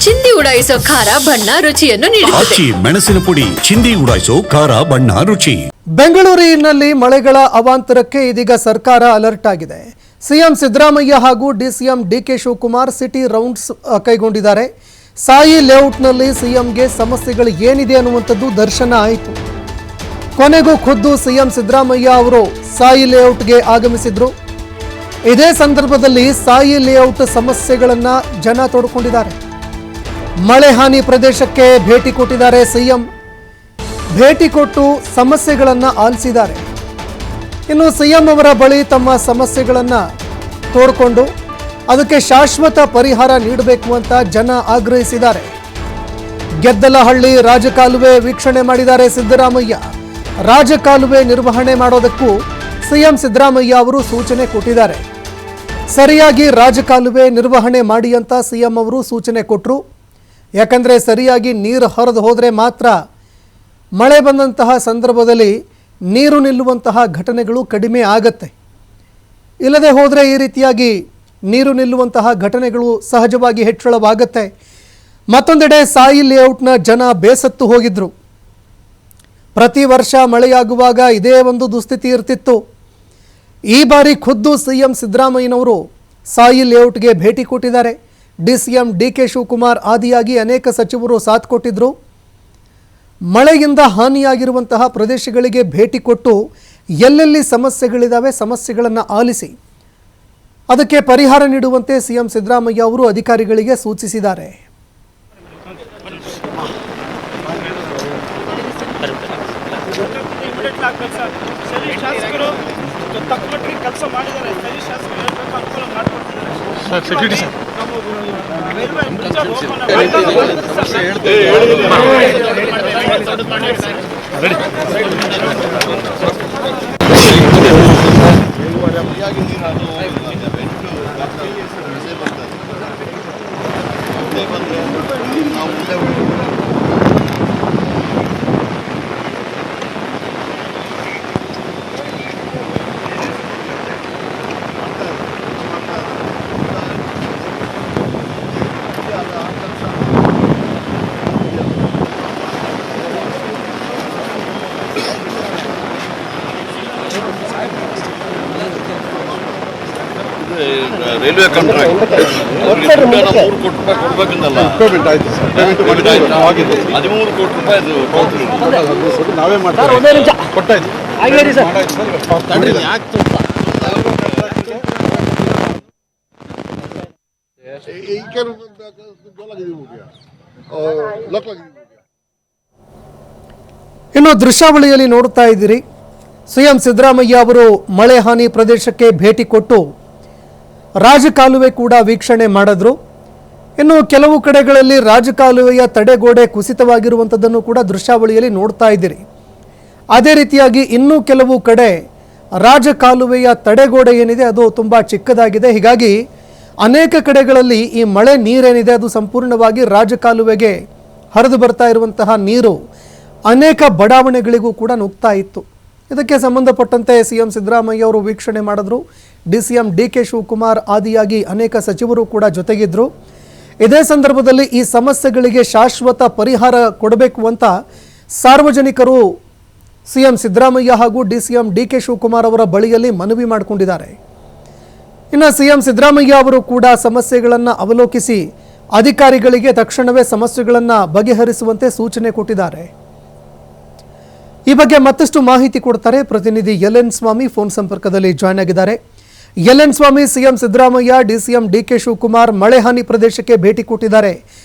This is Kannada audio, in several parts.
ಚಿಂದಿ ಉಡಾಯಿಸೋ ಖಾರ ಬಣ್ಣ ರುಚಿಯನ್ನು ನೀಡುತ್ತದೆ. ಮೆಣಸಿನ ಪುಡಿ ಚಿಂದಿ ಉಡಾಯಿಸೋ ಖಾರ ಬಣ್ಣ ರುಚಿ. ಬೆಂಗಳೂರಿನಲ್ಲಿ ಮಳೆಗಳ ಅವಾಂತರಕ್ಕೆ ಇದೀಗ ಸರ್ಕಾರ ಅಲರ್ಟ್ ಆಗಿದೆ. ಸಿಎಂ ಸಿದ್ದರಾಮಯ್ಯ ಹಾಗೂ DCM DK Shivakumar city rounds ಕೈಗೊಂಡಿದ್ದಾರೆ. ಸಾಯಿ ಲೇಔಟ್ನಲ್ಲಿ ಸಿಎಂಗೆ ಸಮಸ್ಯೆಗಳು ಏನಿದೆ ಅನ್ನುವಂಥದ್ದು ದರ್ಶನ ಆಯಿತು. ಕೊನೆಗೂ ಖುದ್ದು ಸಿಎಂ ಸಿದ್ದರಾಮಯ್ಯ ಅವರು ಸಾಯಿ ಲೇಔಟ್ಗೆ ಆಗಮಿಸಿದ್ರು. ಇದೇ ಸಂದರ್ಭದಲ್ಲಿ ಸಾಯಿ ಲೇಔಟ್ ಸಮಸ್ಯೆಗಳನ್ನ ಜನ ತೋಡ್ಕೊಂಡಿದ್ದಾರೆ. ಮಳೆ ಹಾನಿ ಪ್ರದೇಶಕ್ಕೆ ಭೇಟಿ ಕೊಟ್ಟಿದ್ದಾರೆ ಸಿಎಂ. ಭೇಟಿ ಕೊಟ್ಟು ಸಮಸ್ಯೆಗಳನ್ನು ಆಲಿಸಿದ್ದಾರೆ. ಇನ್ನು ಸಿಎಂ ಅವರ ಬಳಿ ತಮ್ಮ ಸಮಸ್ಯೆಗಳನ್ನು ತೋಡ್ಕೊಂಡು ಅದಕ್ಕೆ ಶಾಶ್ವತ ಪರಿಹಾರ ನೀಡಬೇಕು ಅಂತ ಜನ ಆಗ್ರಹಿಸಿದ್ದಾರೆ. ಗೆದ್ದಲಹಳ್ಳಿ ರಾಜಕಾಲುವೆ ವೀಕ್ಷಣೆ ಮಾಡಿದ್ದಾರೆ ಸಿದ್ದರಾಮಯ್ಯ. ರಾಜಕಾಲುವೆ ನಿರ್ವಹಣೆ ಮಾಡೋದಕ್ಕೂ ಸಿಎಂ ಸಿದ್ದರಾಮಯ್ಯ ಅವರು ಸೂಚನೆ ಕೊಟ್ಟಿದ್ದಾರೆ. ಸರಿಯಾಗಿ ರಾಜಕಾಲುವೆ ನಿರ್ವಹಣೆ ಮಾಡಿ ಅಂತ ಸಿಎಂ ಅವರು ಸೂಚನೆ ಕೊಟ್ಟರು. ಯಾಕಂದರೆ ಸರಿಯಾಗಿ ನೀರು ಹರಿದು ಹೋದರೆ ಮಾತ್ರ ಮಳೆ ಬಂದಂತಹ ಸಂದರ್ಭದಲ್ಲಿ ನೀರು ನಿಲ್ಲುವಂತಹ ಘಟನೆಗಳು ಕಡಿಮೆ ಆಗತ್ತೆ. ಇಲ್ಲದೆ ಹೋದರೆ ಈ ರೀತಿಯಾಗಿ ನೀರು ನಿಲ್ಲುವಂತಹ ಘಟನೆಗಳು ಸಹಜವಾಗಿ ಹೆಚ್ಚಳವಾಗತ್ತೆ. ಮತ್ತೊಂದೆಡೆ ಸಾಯಿ ಲೇಔಟ್ನ ಜನ ಬೇಸತ್ತು ಹೋಗಿದ್ರು. ಪ್ರತಿ ವರ್ಷ ಮಳೆಯಾಗುವಾಗ ಇದೇ ಒಂದು ದುಸ್ಥಿತಿ ಇರ್ತಿತ್ತು. ಈ ಬಾರಿ ಖುದ್ದು ಸಿಎಂ ಸಿದ್ದರಾಮಯ್ಯನವರು ಸಾಯಿ ಲೇಔಟ್ಗೆ ಭೇಟಿ ಕೊಟ್ಟಿದ್ದಾರೆ. ಡಿಸಿಎಂ ಡಿಕೆ ಶಿವಕುಮಾರ್ ಆದಿಯಾಗಿ ಅನೇಕ ಸಚಿವರು ಸಾಥ್ ಕೊಟ್ಟಿದ್ರು. ಮಳೆಯಿಂದ ಹಾನಿಯಾಗಿರುವಂತಹ ಪ್ರದೇಶಗಳಿಗೆ ಭೇಟಿ ಕೊಟ್ಟು ಎಲ್ಲೆಲ್ಲಿ ಸಮಸ್ಯೆಗಳಿದ್ದಾವೆ ಸಮಸ್ಯೆಗಳನ್ನು ಆಲಿಸಿ ಅದಕ್ಕೆ ಪರಿಹಾರ ನೀಡುವಂತೆ ಸಿಎಂ ಸಿದ್ದರಾಮಯ್ಯ ಅವರು ಅಧಿಕಾರಿಗಳಿಗೆ ಸೂಚಿಸಿದ್ದಾರೆ. ರೈಲ್ವೆ ಕಾಂಟ್ರಾಕ್ಟ್ 3 ಕೋಟಿ ರೂಪಾಯಿ ಕೊಡ್ಬೇಕಂದಲ್ಲ, 13 ಕೋಟಿ ರೂಪಾಯಿ ನಾವೇ ಮಾಡ್ತೀವಿ. ಇನ್ನು ದೃಶ್ಯಾವಳಿಯಲ್ಲಿ ನೋಡ್ತಾ ಇದ್ದೀರಿ, ಸಿಎಂ ಸಿದ್ದರಾಮಯ್ಯ ಅವರು ಮಳೆ ಹಾನಿ ಪ್ರದೇಶಕ್ಕೆ ಭೇಟಿ ಕೊಟ್ಟು ರಾಜಕಾಲುವೆ ಕೂಡ ವೀಕ್ಷಣೆ ಮಾಡಿದ್ರು. ಇನ್ನು ಕೆಲವು ಕಡೆಗಳಲ್ಲಿ ರಾಜಕಾಲುವೆಯ ತಡೆಗೋಡೆ ಕುಸಿತವಾಗಿರುವಂಥದ್ದನ್ನು ಕೂಡ ದೃಶ್ಯಾವಳಿಯಲ್ಲಿ ನೋಡ್ತಾ ಇದ್ದೀರಿ. ಅದೇ ರೀತಿಯಾಗಿ ಇನ್ನೂ ಕೆಲವು ಕಡೆ ರಾಜಕಾಲುವೆಯ ತಡೆಗೋಡೆ ಏನಿದೆ ಅದು ತುಂಬ ಚಿಕ್ಕದಾಗಿದೆ. ಹೀಗಾಗಿ ಅನೇಕ ಕಡೆಗಳಲ್ಲಿ ಈ ಮಳೆ ನೀರೇನಿದೆ ಅದು ಸಂಪೂರ್ಣವಾಗಿ ರಾಜಕಾಲುವೆಗೆ ಹರಿದು ಬರ್ತಾ ಇರುವಂತಹ ನೀರು ಅನೇಕ ಬಡಾವಣೆಗಳಿಗೂ ಕೂಡ ನುಗ್ತಾ ಇತ್ತು. ಇದಕ್ಕೆ ಸಂಬಂಧಪಟ್ಟಂತೆ ಸಿಎಂ ಸಿದ್ದರಾಮಯ್ಯ ಅವರು ವೀಕ್ಷಣೆ ಮಾಡಿದ್ರು. ಡಿಸಿಎಂ ಡಿಕೆ ಶಿವಕುಮಾರ್ ಆದಿಯಾಗಿ ಅನೇಕ ಸಚಿವರು ಕೂಡ ಜೊತೆಗಿದ್ರು. ಇದೇ ಸಂದರ್ಭದಲ್ಲಿ ಈ ಸಮಸ್ಯೆಗಳಿಗೆ ಶಾಶ್ವತ ಪರಿಹಾರ ಕೊಡಬೇಕು ಅಂತ ಸಾರ್ವಜನಿಕರು ಸಿಎಂ ಸಿದ್ದರಾಮಯ್ಯ ಹಾಗೂ ಡಿಸಿಎಂ ಡಿಕೆ ಶಿವಕುಮಾರ್ ಅವರ ಬಳಿಯಲ್ಲಿ ಮನವಿ ಮಾಡಿಕೊಂಡಿದ್ದಾರೆ. ಇನ್ನು ಸಿಎಂ ಸಿದ್ದರಾಮಯ್ಯ ಅವರು ಕೂಡ ಸಮಸ್ಯೆಗಳನ್ನು ಅವಲೋಕಿಸಿ ಅಧಿಕಾರಿಗಳಿಗೆ ತಕ್ಷಣವೇ ಸಮಸ್ಯೆಗಳನ್ನು ಬಗೆಹರಿಸುವಂತೆ ಸೂಚನೆ ಕೊಟ್ಟಿದ್ದಾರೆ. ಈ ಬಗ್ಗೆ ಮತ್ತಷ್ಟು ಮಾಹಿತಿ ಕೊಡ್ತಾರೆ ಪ್ರತಿನಿಧಿ ಎಲ್.ಎನ್. ಸ್ವಾಮಿ ಫೋನ್ ಸಂಪರ್ಕದಲ್ಲಿ ಜಾಯ್ನ್ ಆಗಿದ್ದಾರೆ. L N. Swamy, CM Siddaramaiah DCM DK Shivakumar ಮಳೆ ಹಾನಿ ಪ್ರದೇಶಕ್ಕೆ ಭೇಟಿ ಕೊಟ್ಟಿದ್ದಾರೆ.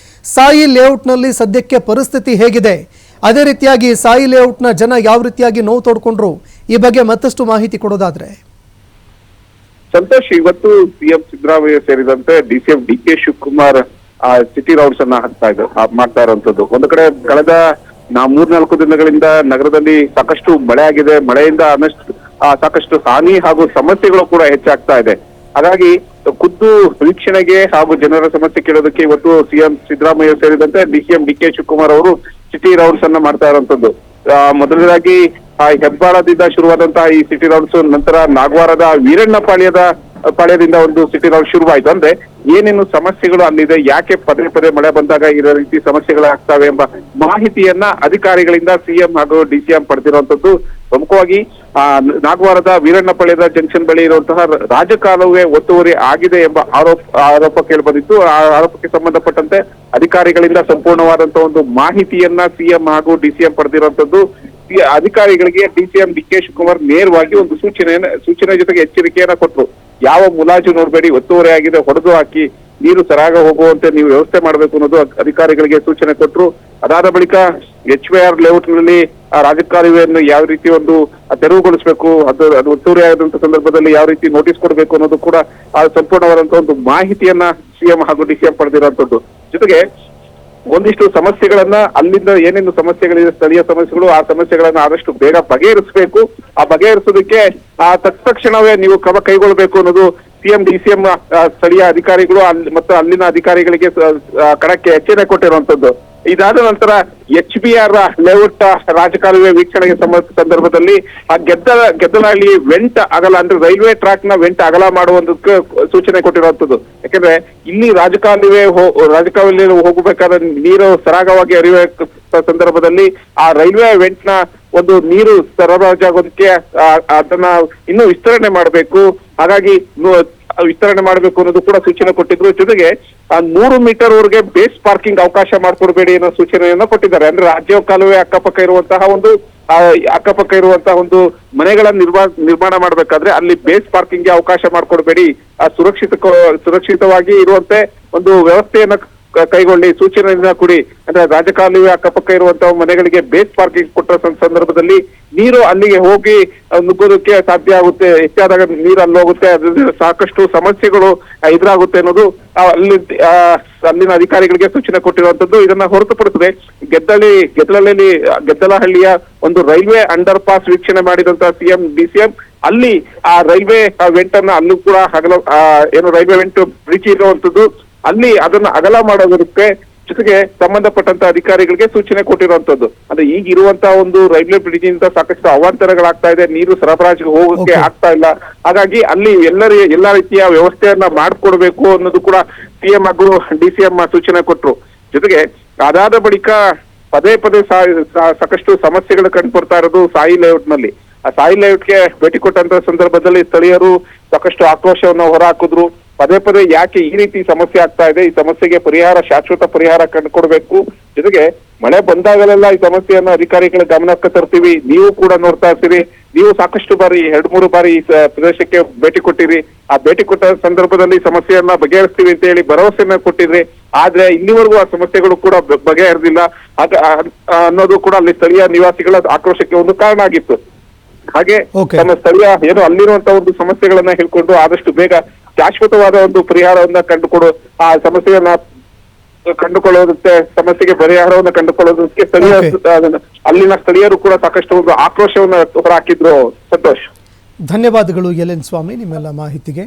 ಸಾಯಿ ಲೇಔಟ್ನಲ್ಲಿ ಸದ್ಯಕ್ಕೆ ಪರಿಸ್ಥಿತಿ ಹೇಗಿದೆ, ಅದೇ ರೀತಿಯಾಗಿ ಸಾಯಿ ಲೇಔಟ್ನ ಜನ ಯಾವ ರೀತಿಯಾಗಿ ನೋವು ತೋಡ್ಕೊಂಡ್ರು, ಈ ಬಗ್ಗೆ ಮತ್ತಷ್ಟು ಮಾಹಿತಿ ಕೊಡೋದಾದ್ರೆ. ಸಂತೋಷ್, ಇವತ್ತು ಸಿಎಂ ಸಿದ್ದರಾಮಯ್ಯ ಸೇರಿದಂತೆ DCM DK Shivakumar city rounds ಅನ್ನ ಮಾಡ್ತಾ ಇರುವಂತದ್ದು. ಒಂದು ಕಡೆ ಕಳೆದ 3-4 ದಿನಗಳಿಂದ ನಗರದಲ್ಲಿ ಸಾಕಷ್ಟು ಮಳೆ ಆಗಿದೆ. ಮಳೆಯಿಂದ ಸಾಕಷ್ಟು ಹಾನಿ ಹಾಗೂ ಸಮಸ್ಯೆಗಳು ಕೂಡ ಹೆಚ್ಚಾಗ್ತಾ ಇದೆ. ಹಾಗಾಗಿ ಖುದ್ದು ವೀಕ್ಷಣೆಗೆ ಹಾಗೂ ಜನರ ಸಮಸ್ಯೆ ಕೇಳೋದಕ್ಕೆ ಇವತ್ತು ಸಿಎಂ ಸಿದ್ದರಾಮಯ್ಯ ಸೇರಿದಂತೆ ಡಿಸಿಎಂ ಡಿಕೆ ಶಿವಕುಮಾರ್ ಅವರು ಸಿಟಿ ರೌಂಡ್ಸ್ ಅನ್ನ ಮಾಡ್ತಾ ಇರುವಂತದ್ದು. ಮೊದಲನೇದಾಗಿ ಹೆಬ್ಬಾಳದಿಂದ ಶುರುವಾದಂತಹ ಈ ಸಿಟಿ ರೌಂಡ್ಸ್ ನಂತರ ನಾಗವಾರದ ವೀರಣ್ಣಪಾಳ್ಯದ ಪಾಳ್ಯದಿಂದ ಒಂದು ಸಿಟಿ ರೌಂಡ್ ಶುರುವಾಯಿತು. ಅಂದ್ರೆ ಏನೇನು ಸಮಸ್ಯೆಗಳು ಅಲ್ಲಿದೆ, ಯಾಕೆ ಪದೇ ಪದೇ ಮಳೆ ಬಂದಾಗ ಇರೋ ರೀತಿ ಸಮಸ್ಯೆಗಳಾಗ್ತವೆ ಎಂಬ ಮಾಹಿತಿಯನ್ನ ಅಧಿಕಾರಿಗಳಿಂದ ಸಿಎಂ ಹಾಗೂ ಡಿಸಿಎಂ ಪಡೆದಿರುವಂತದ್ದು. ಪ್ರಮುಖವಾಗಿ ನಾಗವಾರದ ವೀರಣ್ಣಪಾಳ್ಯದ ಜಂಕ್ಷನ್ ಬಳಿ ಇರುವಂತಹ ರಾಜಕಾಲುವೆ ಒತ್ತುವರಿ ಆಗಿದೆ ಎಂಬ ಆರೋಪ ಕೇಳಿಬಂದಿತ್ತು. ಆ ಆರೋಪಕ್ಕೆ ಸಂಬಂಧಪಟ್ಟಂತೆ ಅಧಿಕಾರಿಗಳಿಂದ ಸಂಪೂರ್ಣವಾದಂತಹ ಒಂದು ಮಾಹಿತಿಯನ್ನ ಸಿಎಂ ಹಾಗೂ ಡಿಸಿಎಂ ಪಡೆದಿರುವಂತದ್ದು. ಅಧಿಕಾರಿಗಳಿಗೆ ಡಿಸಿಎಂ ಡಿ ಕೆ ಶಿವಕುಮಾರ್ ನೇರವಾಗಿ ಒಂದು ಸೂಚನೆ ಜೊತೆಗೆ ಎಚ್ಚರಿಕೆಯನ್ನ ಕೊಟ್ಟರು. ಯಾವ ಮುಲಾಜು ನೋಡ್ಬೇಡಿ, ಒತ್ತುವರಿ ಆಗಿದೆ, ಹೊಡೆದು ಹಾಕಿ ನೀರು ಸರಾಗ ಹೋಗುವಂತೆ ನೀವು ವ್ಯವಸ್ಥೆ ಮಾಡಬೇಕು ಅನ್ನೋದು ಅಧಿಕಾರಿಗಳಿಗೆ ಸೂಚನೆ ಕೊಟ್ಟರು. ಅದಾದ ಬಳಿಕ HYR ಲೇಔಟ್ ನಲ್ಲಿ ರಾಜಕಾಲುವೆಯನ್ನು ಯಾವ ರೀತಿ ಒಂದು ತೆರವುಗೊಳಿಸಬೇಕು, ಅದು ಒತ್ತುವರಿ ಆದಂತ ಸಂದರ್ಭದಲ್ಲಿ ಯಾವ ರೀತಿ ನೋಟಿಸ್ ಕೊಡಬೇಕು ಅನ್ನೋದು ಕೂಡ ಸಂಪೂರ್ಣವಾದಂತಹ ಒಂದು ಮಾಹಿತಿಯನ್ನ ಸಿಎಂ ಹಾಗೂ ಡಿಸಿಎಂ ಪಡೆದಿರುವಂತದ್ದು. ಜೊತೆಗೆ ಒಂದಿಷ್ಟು ಸಮಸ್ಯೆಗಳನ್ನ ಅಲ್ಲಿಂದ ಏನೇನು ಸಮಸ್ಯೆಗಳಿದೆ, ಸ್ಥಳೀಯ ಸಮಸ್ಯೆಗಳು, ಆ ಸಮಸ್ಯೆಗಳನ್ನ ಆದಷ್ಟು ಬೇಗ ಬಗೆಹರಿಸಬೇಕು. ಆ ಬಗೆಹರಿಸೋದಕ್ಕೆ ತತ್ಕ್ಷಣವೇ ನೀವು ಕ್ರಮ ಕೈಗೊಳ್ಳಬೇಕು ಅನ್ನೋದು ಸಿಎಂ ಡಿಸಿಎಂ ಸ್ಥಳೀಯ ಅಧಿಕಾರಿಗಳು ಮತ್ತು ಅಲ್ಲಿನ ಅಧಿಕಾರಿಗಳಿಗೆ ಕಡಕ್ಕೆ ಎಚ್ಚರಿಕೆ ಕೊಟ್ಟಿರುವಂತದ್ದು. ಇದಾದ ನಂತರ HBR ಲೇಔಟ್ ರಾಜಕಾಲುವೆ ವೀಕ್ಷಣೆಗೆ ಸಂದರ್ಭದಲ್ಲಿ ಆ ಗೆದ್ದಲಹಳ್ಳಿ ವೆಂಟ್ ಅಗಲ ಅಂದ್ರೆ ರೈಲ್ವೆ ಟ್ರ್ಯಾಕ್ ನ ವೆಂಟ್ ಅಗಲ ಮಾಡುವುದಕ್ಕೆ ಸೂಚನೆ ಕೊಟ್ಟಿರುವಂತದ್ದು. ಯಾಕಂದ್ರೆ ಇಲ್ಲಿ ರಾಜಕಾಲುವೆ ಹೋಗಬೇಕಾದ ನೀರು ಸರಾಗವಾಗಿ ಹರಿಯುವ ಸಂದರ್ಭದಲ್ಲಿ ಆ ರೈಲ್ವೆ ವೆಂಟ್ ನ ಒಂದು ನೀರು ಸರಬರಾಜಾಗೋದಕ್ಕೆ ಅದನ್ನ ಇನ್ನೂ ವಿಸ್ತರಣೆ ಮಾಡಬೇಕು. ಹಾಗಾಗಿ ವಿಸ್ತರಣೆ ಮಾಡಬೇಕು ಅನ್ನೋದು ಕೂಡ ಸೂಚನೆ ಕೊಟ್ಟಿದ್ರು. ಜೊತೆಗೆ 100 ಮೀಟರ್ ವರೆಗೆ ಬೇಸ್ ಪಾರ್ಕಿಂಗ್ ಅವಕಾಶ ಮಾಡಿಕೊಡ್ಬೇಡಿ ಅನ್ನೋ ಸೂಚನೆಯನ್ನ ಕೊಟ್ಟಿದ್ದಾರೆ. ಅಂದ್ರೆ ರಾಜ್ಯ ಕಾಲುವೆ ಅಕ್ಕಪಕ್ಕ ಇರುವಂತಹ ಒಂದು ಮನೆಗಳ ನಿರ್ಮಾಣ ಮಾಡ್ಬೇಕಾದ್ರೆ ಅಲ್ಲಿ ಬೇಸ್ ಪಾರ್ಕಿಂಗ್ ಗೆ ಅವಕಾಶ ಮಾಡಿಕೊಡ್ಬೇಡಿ, ಸುರಕ್ಷಿತವಾಗಿ ಇರುವಂತೆ ಒಂದು ವ್ಯವಸ್ಥೆಯನ್ನ ಕೈಗೊಳ್ಳಿ, ಸೂಚನೆಯನ್ನ ಕೊಡಿ. ಅಂದ್ರೆ ರಾಜಕಾಲುವೆ ಅಕ್ಕಪಕ್ಕ ಇರುವಂತಹ ಮನೆಗಳಿಗೆ ಬೇಸ್ ಪಾರ್ಕಿಂಗ್ ಕೊಟ್ಟ ಸಂದರ್ಭದಲ್ಲಿ ನೀರು ಅಲ್ಲಿಗೆ ಹೋಗಿ ನುಗ್ಗೋದಕ್ಕೆ ಸಾಧ್ಯ ಆಗುತ್ತೆ. ಹೆಚ್ಚಾದಾಗ ನೀರು ಅಲ್ಲಿ ಹೋಗುತ್ತೆ, ಅದರಿಂದ ಸಾಕಷ್ಟು ಸಮಸ್ಯೆಗಳು ಎದುರಾಗುತ್ತೆ ಅನ್ನೋದು ಅಲ್ಲಿನ ಅಧಿಕಾರಿಗಳಿಗೆ ಸೂಚನೆ ಕೊಟ್ಟಿರುವಂತದ್ದು. ಇದನ್ನ ಹೊರತುಪಡಿಸದೆ ಗೆದ್ದಲಹಳ್ಳಿಯ ಒಂದು ರೈಲ್ವೆ ಅಂಡರ್ ಪಾಸ್ ವೀಕ್ಷಣೆ ಮಾಡಿದಂತಹ ಸಿಎಂ ಡಿಸಿಎಂ ಅಲ್ಲಿ ಆ ರೈಲ್ವೆ ವೆಂಟ್ ಅನ್ನ ಅಲ್ಲೂ ಕೂಡ ರೈಲ್ವೆ ವೆಂಟ್ ಬ್ರಿಡ್ಜ್ ಇರುವಂತದ್ದು, ಅಲ್ಲಿ ಅದನ್ನ ಅಗಲ ಮಾಡೋದಕ್ಕೆ ಜೊತೆಗೆ ಸಂಬಂಧಪಟ್ಟಂತ ಅಧಿಕಾರಿಗಳಿಗೆ ಸೂಚನೆ ಕೊಟ್ಟಿರುವಂತದ್ದು. ಅಂದ್ರೆ ಈಗ ಇರುವಂತಹ ಒಂದು ರೈಲ್ವೆ ಬ್ರಿಡ್ಜ್ ಇಂದ ಸಾಕಷ್ಟು ಅವಾಂತರಗಳಾಗ್ತಾ ಇದೆ, ನೀರು ಸರಬರಾಜಿಗೆ ಹೋಗೋಕೆ ಆಗ್ತಾ ಇಲ್ಲ. ಹಾಗಾಗಿ ಅಲ್ಲಿ ಎಲ್ಲಾ ರೀತಿಯ ವ್ಯವಸ್ಥೆಯನ್ನ ಮಾಡ್ಕೊಡ್ಬೇಕು ಅನ್ನೋದು ಕೂಡ ಸಿಎಂ ಹಾಗೂ ಡಿಸಿಎಂ ಸೂಚನೆ ಕೊಟ್ರು. ಜೊತೆಗೆ ಅದಾದ ಬಳಿಕ ಪದೇ ಸಾಕಷ್ಟು ಸಮಸ್ಯೆಗಳು ಕಂಡು ಬರ್ತಾ ಇರೋದು ಸಾಯಿ ಲೇಔಟ್ ನಲ್ಲಿ. ಆ ಸಾಯಿ ಲೇಔಟ್ಗೆ ಭೇಟಿ ಕೊಟ್ಟಂತ ಸಂದರ್ಭದಲ್ಲಿ ಸ್ಥಳೀಯರು ಸಾಕಷ್ಟು ಆಕ್ರೋಶವನ್ನ ಹೊರಹಾಕಿದ್ರು. ಪದೇ ಯಾಕೆ ಈ ರೀತಿ ಸಮಸ್ಯೆ ಆಗ್ತಾ ಇದೆ, ಈ ಸಮಸ್ಯೆಗೆ ಶಾಶ್ವತ ಪರಿಹಾರ ಕಂಡುಕೊಡ್ಬೇಕು. ಜೊತೆಗೆ ಮಳೆ ಬಂದಾಗಲೆಲ್ಲ ಈ ಸಮಸ್ಯೆಯನ್ನ ಅಧಿಕಾರಿಗಳ ಗಮನಕ್ಕೆ ತರ್ತೀವಿ, ನೀವು ಕೂಡ ನೋಡ್ತಾ ಇರ್ತೀರಿ. ನೀವು ಸಾಕಷ್ಟು ಬಾರಿ 2-3 ಬಾರಿ ಈ ಪ್ರದೇಶಕ್ಕೆ ಭೇಟಿ ಕೊಟ್ಟಿರಿ. ಆ ಭೇಟಿ ಕೊಟ್ಟ ಸಂದರ್ಭದಲ್ಲಿ ಸಮಸ್ಯೆಯನ್ನ ಬಗೆಹರಿಸ್ತೀವಿ ಅಂತ ಹೇಳಿ ಭರವಸೆಯನ್ನ ಕೊಟ್ಟಿದ್ರಿ. ಆದ್ರೆ ಇಲ್ಲಿವರೆಗೂ ಆ ಸಮಸ್ಯೆಗಳು ಕೂಡ ಬಗೆಹರಿದಿಲ್ಲ ಅನ್ನೋದು ಕೂಡ ಅಲ್ಲಿ ಸ್ಥಳೀಯ ನಿವಾಸಿಗಳ ಆಕ್ರೋಶಕ್ಕೆ ಒಂದು ಕಾರಣ ಆಗಿತ್ತು. ಹಾಗೆ ತಮ್ಮ ಸ್ಥಳೀಯ ಅಲ್ಲಿರುವಂತಹ ಒಂದು ಸಮಸ್ಯೆಗಳನ್ನ ಹೇಳ್ಕೊಂಡು ಆದಷ್ಟು ಬೇಗ ಶಾಶ್ವತವಾದ ಒಂದು ಪರಿಹಾರವನ್ನ ಆ ಸಮಸ್ಯೆಯನ್ನ ಸಮಸ್ಯೆಗೆ ಪರಿಹಾರವನ್ನ ಕಂಡುಕೊಳ್ಳೋದಕ್ಕೆ ಅಲ್ಲಿನ ಸ್ಥಳೀಯರು ಕೂಡ ಸಾಕಷ್ಟು ಒಂದು ಆಕ್ರೋಶವನ್ನ ಹೊರಹಾಕಿದ್ರು. ಸಂತೋಷ್, ಧನ್ಯವಾದಗಳು LN ಸ್ವಾಮಿ ನಿಮ್ಮೆಲ್ಲ ಮಾಹಿತಿಗೆ.